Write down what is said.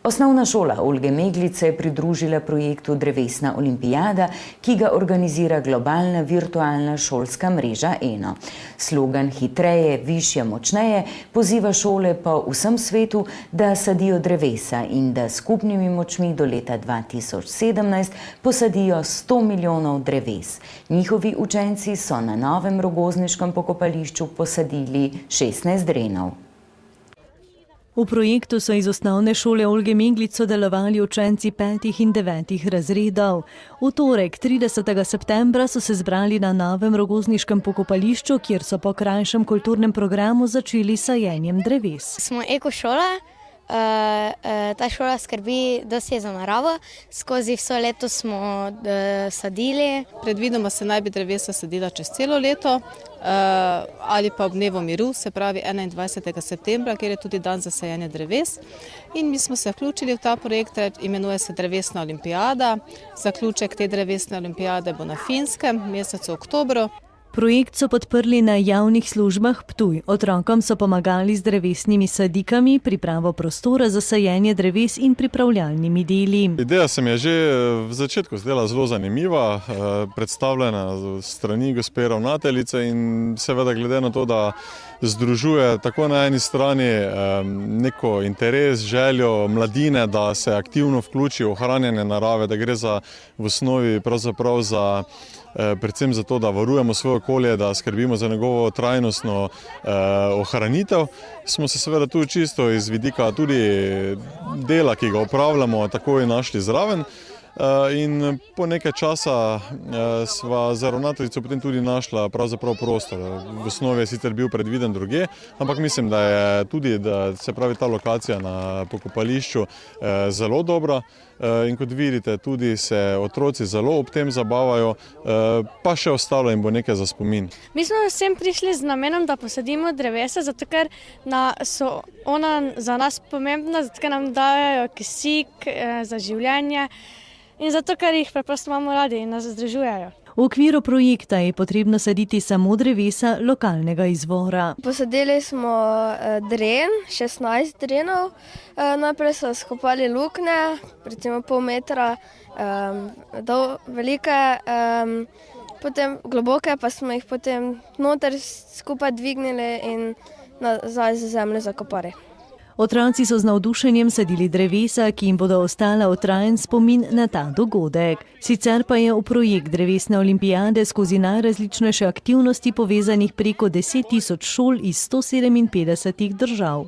Osnovna šola Olge Meglice je pridružila projektu Drevesna olimpijada, ki ga organizira globalna virtualna šolska mreža ENO. Slogan Hitreje, višje, močneje poziva šole po vsem svetu, da sadijo drevesa in da skupnimi močmi do leta 2017 posadijo 100 milijonov dreves. Njihovi učenci so na novem rogozniškem pokopališču posadili 16 drenov. V projektu so iz osnovne šole Olge Meglic sodelovali učenci 5. in 9. razredov. V torek, 30. septembra, so se zbrali na novem rogozniškem pokopališču, kjer so po krajšem kulturnem programu začeli s sajenjem dreves. Smo ekošola. Ta šola skrbi dosti za naravo. Skozi vso leto smo sadili. Predvidoma se naj bi drevesa sadila čez celo leto ali pa ob dnevu miru, se pravi 21. septembra, kjer je tudi dan za sajenje dreves. In mi smo se vključili v ta projekt, imenuje se Drevesna olimpijada. Zaključek te drevesne olimpijade bo na Finskem v mesecu oktobru. Projekt so podprli na javnih službah Ptuj. Otrokom so pomagali z drevesnimi sadikami, pripravo prostora za sajenje dreves in pripravljalnimi deli. Ideja se mi je že v začetku zdela zelo zanimiva, predstavljena strani gospe ravnateljice in seveda glede na to, da združuje tako na eni strani neko interes, željo mladine, da se aktivno vključi v ohranjanje narave, da gre v osnovi pravzaprav predvsem za to, da varujemo svoje okolje, da skrbimo za njegovo trajnostno ohranitev. Smo se seveda tu čisto iz vidika tudi dela, ki ga opravljamo, takoj našli zraven. In po nekaj časa sva za ravnateljico potem tudi našla pravzaprav prostor. V osnovi je sicer bil predviden drugje, ampak mislim, da je tudi, da se pravi ta lokacija na pokopališču zelo dobra. In kot vidite, tudi se otroci zelo ob tem zabavajo, pa še ostalo jim bo nekaj za spomin. Mi smo vsem prišli z namenom, da posadimo drevesa, zato ker so ona za nas pomembna, zato ker nam dajo kisik za življenje in zato ker jih preprosto imamo radi in nas združujejo. V okviru projekta je potrebno saditi samo drevesa lokalnega izvora. Posadili smo 16 drenov. Najprej so skopali luknje, recimo pol metra velike, potem globoke, pa smo jih potem noter skupaj dvignili in nazaj z zemljo zakopali. Otroci so z navdušenjem sadili drevesa, ki jim bodo ostala v trajen spomin na ta dogodek. Sicer pa je v projekt Drevesne olimpijade skozi najrazličnejše aktivnosti povezanih preko 10 tisoč šol iz 157 držav.